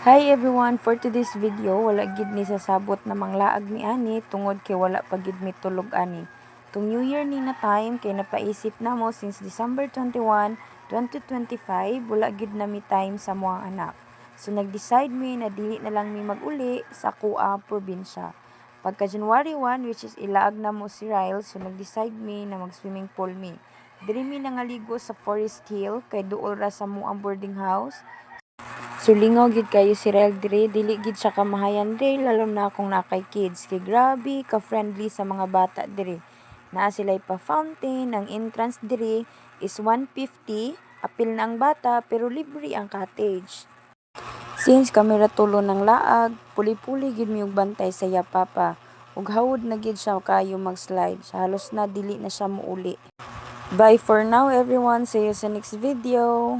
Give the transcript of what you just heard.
Hi everyone! For today's video, wala gid ni sasabot na manglaag mi ani tungod kay wala pa gid mi tulog ani. Tung New Year ni na time kay napaisip na mo since December 21, 2025, wala gid na mi time sa mga anak. So nag-decide mi na dili na lang mi mag-uli sa kuha probinsya. Pagka January 1, which is ilaag na mo si Ryle, so nag-decide mi na mag-swimming pool mi. Diri mi nangaligo sa Forest Hill kay duol ra sa mo ang boarding house. So lingaw gid kayo si Rel dire, dili gid siya kamahayan dire, lalo na kung nakay kids. Kay grabe ka-friendly sa mga bata dire. Naa sila'y pa fountain, ang entrance dire is 150, apil na ang bata pero libre ang cottage. Since kami ra tulo ng laag, puli-puli gid mi og bantay sa yapapa. Ug hawod na gid siya kayo mag-slide. Halos na dili na siya muuli. Bye for now everyone, see you sa next video.